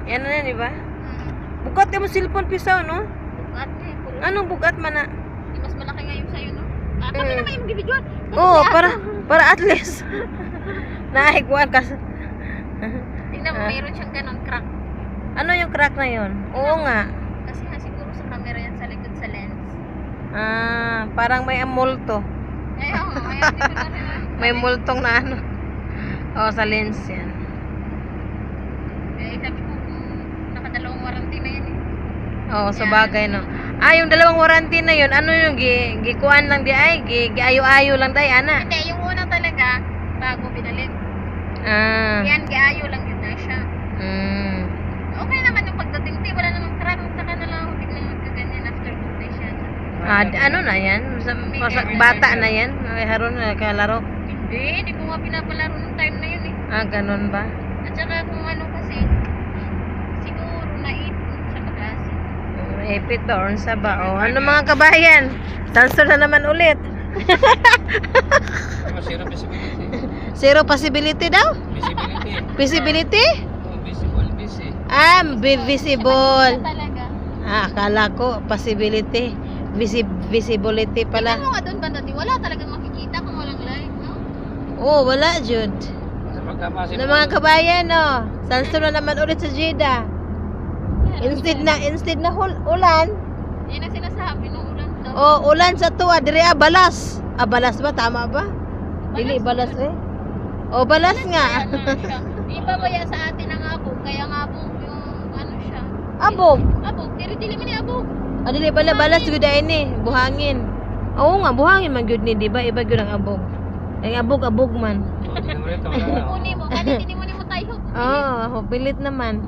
Yan na yan, di ba? Bugat mo cellphone pisaw, no? Bugat eh. Anong bugat man na? Mas malaki nga yung sa'yo, no? Kami naman yung mag-ibidyon. Oo, para at least. Naikuan ka. Tingnan mo, mayroon siyang ganon crack. Ano yung crack na yun? Oo nga. Kasi nga siguro sa camera yan sa likod sa lens. Parang may multo. Ayaw, di ko na rin. May multong na ano. Oo, sa lens yan. Eh, sabi ko, nakadalawang warranty na yan eh. Oo, sa bagay, no. Yung dalawang warranty na yun, ano yung gikuan lang di ay? Giayo-ayo lang day, ana? Hindi, yung una talaga, bago binalik. Yan, giayo lang yun na siya. Okay naman yung pagdating, wala namang crack. Saka na lang ako biglang magkaganyan after completion. Ano na yan? Bata na yan? Haron na kalaro? Hindi ko nga pinapalaro ng time na yun eh. Ganun ba? At saka kung ano kasi, siguro naipon sa klase. Ipit ba? Or sa ba? Ano mga kabayan? Transfer na naman ulit. Zero visibility. Zero possibility daw? Visibility. Visibility? Visible, busy. Visible. Talaga. Akala ko possibility. Visibility pala. Tingnan mo nga doon banda, wala talagang makikita kung walang light, no? Wala, Jud. Pagka-possible. Na mga kabayan, no. Transfer na naman ulit sa Jeddah. Instead na ulan. Yan ang sinasabi nung ulan daw. Ulan sa tuwa, dire balas. Balas ba? Tama ba? Dili balas eh. Balas nga. Iba ba yan sa atin ang abog? Kaya nga abog yung ano siya. Abog. Abog, dili mo ni abog. Dili pala balas gyud ini, buhangin. Oo nga, buhangin man gyud ni, di ba? Iba gyud ang abog. Ang abog man. Kukunin mo, kanit hindi mo tayo. Pilit naman.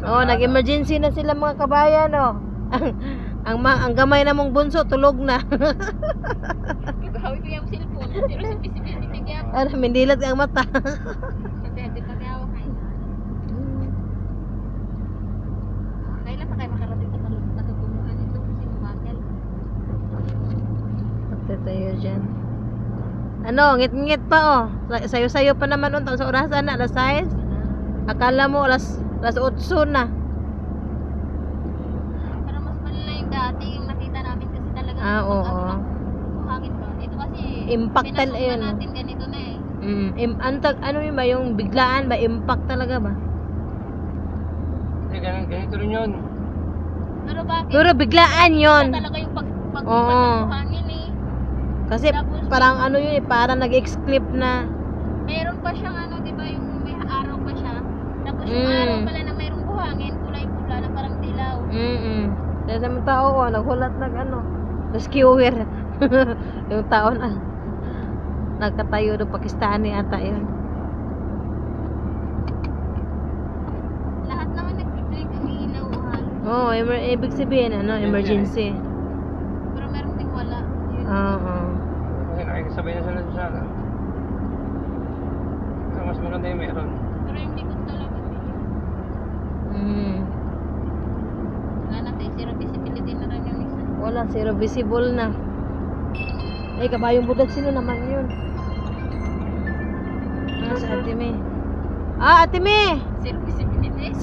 Nag-emergency na sila mga kabayan, no. Ang gamay na mong bunso tulog na. Gagawin ko yung cellphone. Pero sa visibility kaya. Mindilat ang mata. Hindi pa kaya ako kayo. Kailan pa kayo makarating sa patutunguhan ito kasi mabagal. Pati tayo dyan. Ngit-ngit pa Sayo-sayo pa naman sa orasan na, alas 6. Akala mo alas 8 na. Pero mas malala yung dati yung nakita namin kasi talaga. Buhangin ba? Ito kasi Impactal yun. natin ganito na eh. Ano yun ba? Yung biglaan ba? Impact talaga ba? Ganito rin yun. Pero bakit? Pero biglaan yun. Talaga yung ng buhangin eh. Kasi parang ano yun eh, parang nag-exclip na. Meron pa siyang ano, di ba, yung may araw pa siya. Tapos yung araw pala na mayroong buhangin, kulay pula na parang dilaw. Kaya sa mga tao naghulat rescuer. Yung tao na nagkatayo do Pakistani ata yun. Lahat naman nag-blink ang ilaw. Ibig sabihin emergency. Pero meron ding wala. Kasi nakikisabay na sila sa sana. Mas maganda yung meron. Pero yung likod talaga. Wala natin, zero visibility na rin yung isa. Wala, zero visible na. Kabayong budag, sino naman yun? Sa Ate May. Ate May! Zero visibility?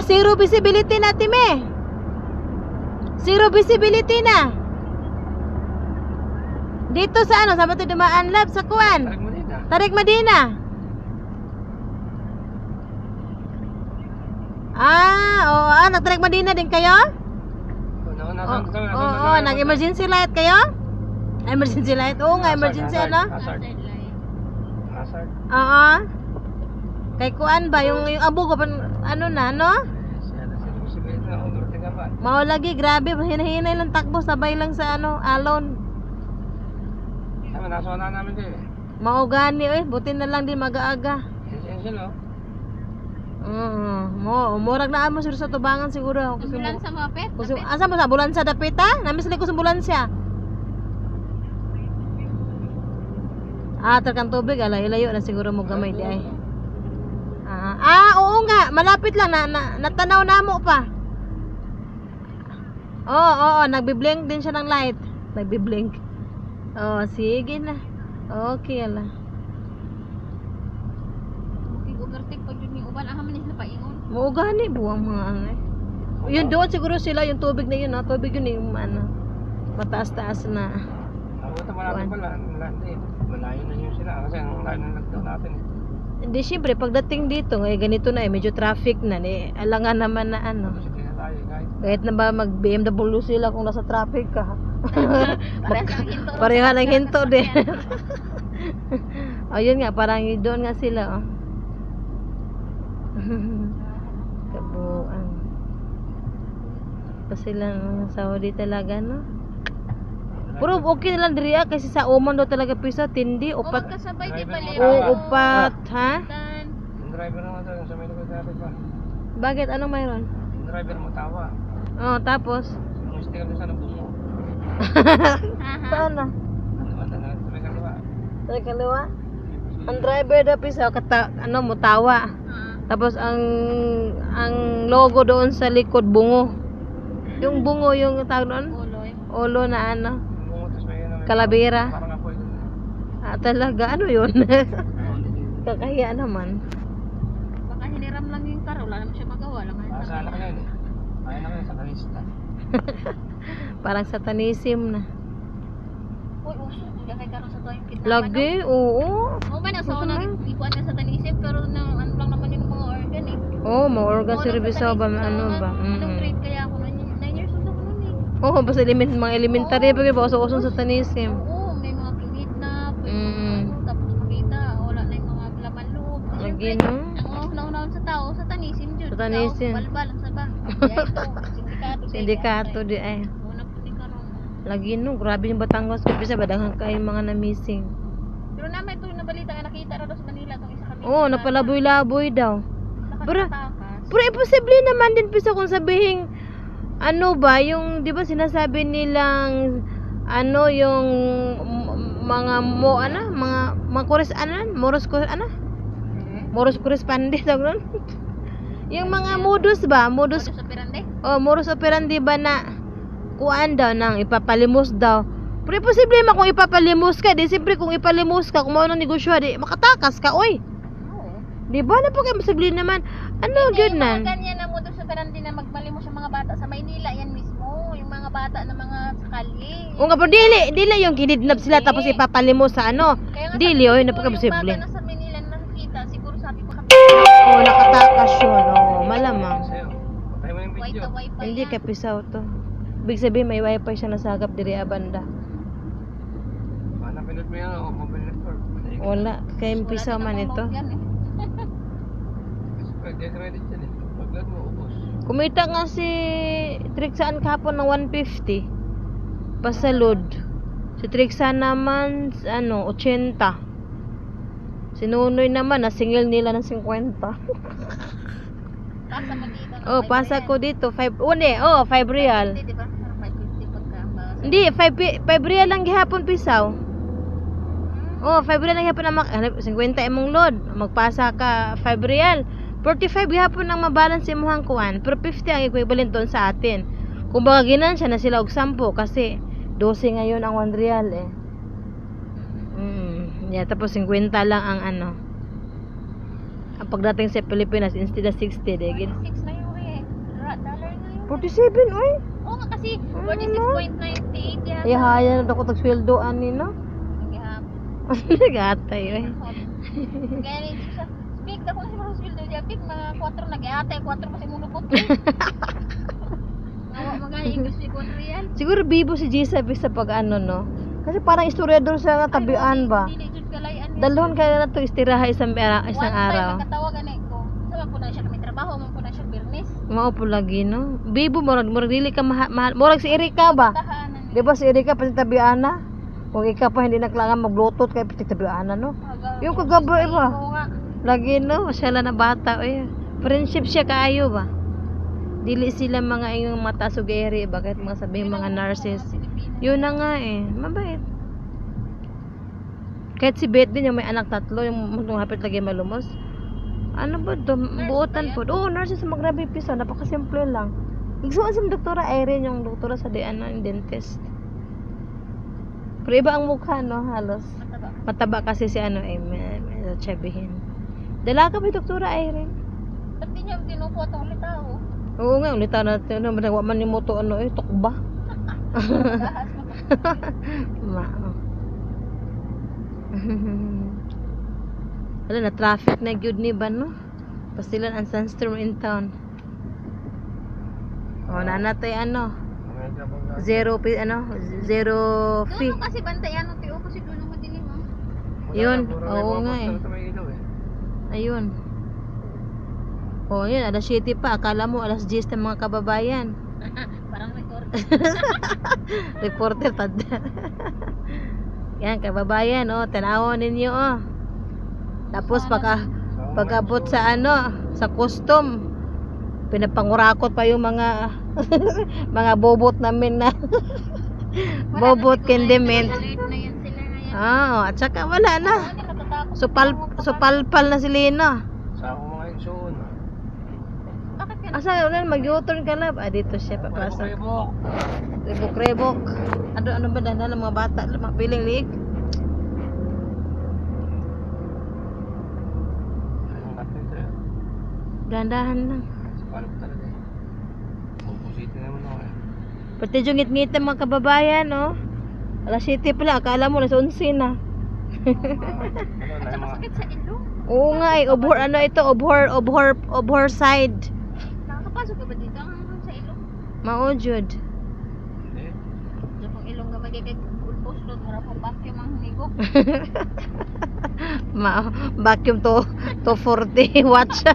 Zero visibility na, Ate May! Zero visibility na! Dito sa sa Bato Dumaan Lab, sa Kuan? Tarik Medina. Nag-Tarik Medina din kayo? Nag-emergency light kayo? Emergency light? Oo nga, emergency Hazard. Kay Kuan ba? Yung abog, no? Mao lagi, grabe. Hinahinay lang takbo, sabay lang sa alon. Nasuha na namin din eh. Mao gani, buti na lang din mag-aaga. Essential Murag na mo sa tubangan siguro. Ambulansya mga pet? Asa mo sa ambulansya dapit ha? Namis ko sa ambulansya. Terkang tubig, layo-layo na siguro mo gamay di ay. Oo nga, malapit lang natanaw na mo pa. Nagbi-blink din siya ng light. Nagbi-blink. Sige na. Okay ala. Overtake pag yun yung uban, manis na paingon. Maugani buwang mga ano eh. Yun doon siguro sila, yung tubig na yun, no? Tubig yun yung ano, mataas-taas na. Nabuta malapit pala. Malayo na yun sila. Kasi ang layo ng lagdaw natin. Hindi, syempre, pagdating dito, ganito na eh, medyo traffic na, eh, alangan naman na ano. Kasi tingnan tayo guys. Kahit na ba mag-BMW sila kung nasa traffic ka. Parehas ang hinto. Pareha ng hinto din. Ayun nga, parang doon nga sila, oh. Kabuan. Pa sila ng Saudi talaga, no? Pero okay na lang diri kasi sa Oman daw talaga pisa tindi O upat. magkasabay di pala. Upat, ha? Yung driver naman tayo. Sa may likod natin pa. Bakit anong mayroon? Yung driver mo tawa. Oh, tapos Yung sticker na sana bungo. saan na? Ano na sa may kaliwa. Sa kaliwa? Ang driver daw pisa ano mo tawa. Tapos ang logo doon sa likod bungo. Yung bungo yung tawag doon? Uloy. Ulo na ano? Bungo tapos may ano. Kalabira. Parang apoy doon. Ah, talaga ano yun? Kakahiya naman. Baka hiniram lang yung karo. Wala naman siya magawa. Lang Sana ka yan eh. Ayaw na kayo sa kanista. Parang satanism na. Uy, uso. Kaya kay karo sa tuwang kidnapan. Lagi, oo. Oo ba, nasa Uso una, na. ipuan na sa tanisip, pero na, ano lang naman yung mga organ eh. Oo, ma-organ Oo, service nasa ba? tanisip Ano ako ba? nga. Anong grade kaya ako nun? 9 years old ako nun eh. Oo, basta mga elementary pa ba? Uso-uso sa satanism. Oo, may mga kinidnap, may mga Mm. ano, tapos makita, wala na yung mga laman loob. Lagi, Siyempre, no? ang una-unaon sa tao, sa tanisim dyan. Satanism. Balbal, ang saba. Kaya ito, sindikato. Sindikato di ay. Una po ni karon. Lagi no, grabe yung Batangas ko. Bisa badang kayo mga na-missing. Pero naman ito yung nabalita nga nakita raw sa Manila itong isa kami. Oo, napalaboy-laboy daw. Pero- Nakatakas. Pero imposible naman din pisa kung sabihin ano ba, yung di ba sinasabi nilang ano yung mga mga kores moros correspondent tawag nun? Yung mga modus ba, modus Modus operandi? modus operandi ba na kuan daw nang ipapalimos daw. Pero posible man kung ipapalimos ka, di siyempre kung ipalimos ka, kung mao nang negosyo, di makatakas ka, oy. Oo. Di ba na posible naman? Ano gyud nan? Mga ganyan na modus operandi na magmalimos sa mga bata sa Maynila yan mismo, yung mga bata na mga sakali. O nga pero dili yung kinidnap sila tapos ipapalimos sa ano. Kaya nga Dili, oy, sabi ko, napaka-posible. Yung bata na sa Manila na nakikita, siguro sabi ko Oh, nakatakas yun. Oh, malamang. Sa'yo. Patay mo yung wifi video. wifi Hindi yan. ka pisaw to. Ibig sabihin may wifi siya nasagap diri abanda. Napindot mo yan o mobile network. Wala, kay pisaw man ito. Pwede credit yan eh. Pag-load mo, ubos. Kumita nga si Trixan kahapon ng 150. Pasalod. Si Trixan naman ano 80. Si Nunoy naman nasingil nila ng 50. Pasa mo dito. Oh, pasa ko dito 5. Oh, 5 real. Hindi, di ba? Parang 550 pagka. Hindi, 5 real lang gihapon pisaw. Oh, 5 real lang gihapon na 50 imong load. Magpasa ka 5 real. 45 gihapon nang mabalance imong kuan. Pero 50 ang equivalent doon sa atin. Kung baga ginansya na sila og 10 kasi 12 ngayon ang 1 real eh. Yeah, tapos 50 lang ang ano. Ang pagdating sa Pilipinas instead of 60 digit. 46 na yung dollar na yun. 47 oy. Oo nga kasi 46.98 yan. Ihaya na ako tag sweldo ani no. Gihapon. Nagatay oy. Kaya rin siya. Speak na kung si Marus Wildo Japik, mga 4 nag-iatay, 4 pa si Mulupot. Ngawa mga English si 4 yan. Siguro bibo si Jisa sa pag ano no. Kasi parang istoryador sa nga tabian ba. Hindi jud kalayan. Dalhon kaya na to istiraha isang araw. One time nagkatawagan ko. Sama po na siya kami trabaho, man po na siya Bernes. Mao po lagi no. Bibo murag dili ka mahal. Murag si Erika ba? Tahanan. Di ba si Erika pati tabiana? Kung ikaw pa hindi naklangan mag-bluetooth kay pati tabiana no. Yung kagabi ba? Oo nga. Lagi no, siya lang na bata oy. Friendship siya kaayo ba? Dili sila mga yung mata sugeri bakit mga sabihin mga nurses. Yun na nga eh, mabait. Kahit si Beth din yung may anak 3, yung hapit lagi malumos. Ano ba ito? Buotan po. Oo, nurses magrabe piso. Napakasimple lang. Igsuan si Doktora Irene, yung doktora sa yung dentist. Pero iba ang mukha, no? Halos. Mataba. Mataba kasi si ano eh, may sabihin. Dalaga ba yung Doktora Irene? Ba't di niya tinupo at ulit tao? Oo nga, ulitan natin. Ano, nagawa man ni moto, ano eh, tukba. Dahas mo. Mao. Ano na, traffic na gyud ni ba, no? Pasilan ang Sunstorm in town. O, nanatay ano, zero fee. Doon mo kasi bantayan ng tiyo kasi doon mo dilim mo. Yun, oo nga eh. Ayun. O, yun, alas 7 pa. Akala mo alas 10 ng mga kababayan. Parang record. Reporter tada. Yan, kababayan, oh, tanawon ninyo, oh. Tapos pagabot sa ano, sa custom, pinapangurakot pa yung mga mga bobot namin na bobot condiment. Alert na yan sila ngayon. Oo, at saka wala na. Supalpal na si Lino. Sa ako mga insun. Bakit ka Asa wala mag-U-turn ka lab? Ah, dito siya papasok. Rebok. Ano ba dahil ng mga bata, mga piling liig? Dahan-dahan lang. Paano po talaga eh. Opposite naman ako eh. Pati yung ngit-ngit ng mga kababayan, oh. Alas 7 pala, akala mo alas 11 na. Ano na yung mga... sakit sa ilong? Oo nga eh, obhor side. Nakakapasok ka ba dito hanggang sa ilong? Maujud. Hindi. Sa pang ilong ka magiging ulpos doon, mara pang vacuum ang higop. Vacuum to 40 watts.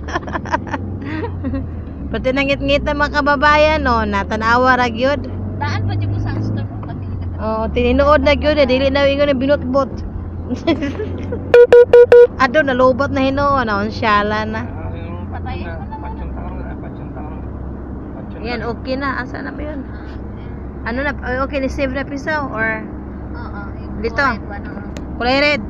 Pati nangit-ngit ng mga kababayan, no, natanawa ra gyud. Daan pa dyan ko sa store mo pati Oh, tininood na gyud, dili na ingon binutbot. Ado nalobot na hinoon, na onsyala na. Yung Patayin mo naman. Patsyong tanong. Yan, okay na. Asa na ba yun? Ano na, okay, ni save na pisaw or Oo. Dito? Kulay kulay red?